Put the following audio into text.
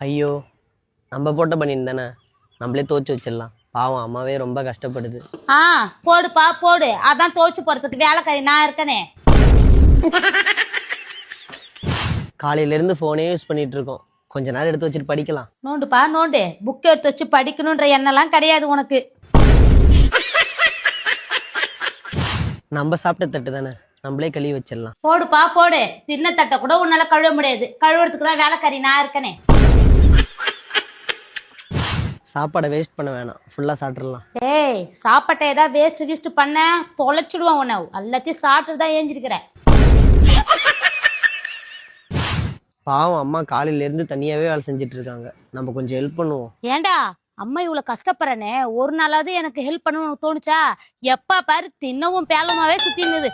ஐயோ, நம்ம போட்ட பனியன் தானே, நம்மளே துவைச்சு வச்சிடலாம். பாவம் அம்மாவே ரொம்ப கஷ்டப்படுது. போடுப்பா போடு, அதான் துவைச்சு போறதுக்கு வேலைக்காரி நான் இருக்கனே. காலையில இருந்து போனே யூஸ் பண்ணிட்டு இருக்கோம். கொஞ்ச நேரம் எடுத்து வச்சுட்டு படிக்கலாம். நோண்டுப்பா நோண்டு, புக் எடுத்து வச்சு படிக்கணுன்ற எண்ணெல்லாம் கிடையாது உனக்கு. நம்ம சாப்பிட்ட தட்டு தானே, நம்மளே கழுவி வச்சிடலாம். போடுப்பா போடு, சின்ன தட்டை கூட உன்னால கழுவ முடியாது, கழுவுறதுக்கு தான் வேலைக்காரி நான் இருக்கனே. சாப்பாடை வேஸ்ட் பண்ண வேணாம், ஃபுல்லாக சாப்பிட்றலாம். ஏய், சாப்பாட்டை ஏதாவது வேஸ்ட் கீஸ்ட் பண்ண தொலைச்சிடுவான் உன்னை. எல்லாத்தையும் சாப்பிட்டு தான் ஏஞ்சிருக்கிறேன். பாவம் அம்மா காலையில இருந்து தனியாவே வேலை செஞ்சுட்டு இருக்காங்க. நம்ம கொஞ்சம் ஹெல்ப் பண்ணுவோம். ஏண்டா அம்மா இவ்வளவு கஷ்டப்படுறனே, ஒரு நாளாவது எனக்கு ஹெல்ப் பண்ணணும்னு தோணுச்சா? எப்ப பாரு தின்னவும் பேலமாவே சுத்தி இருந்தது.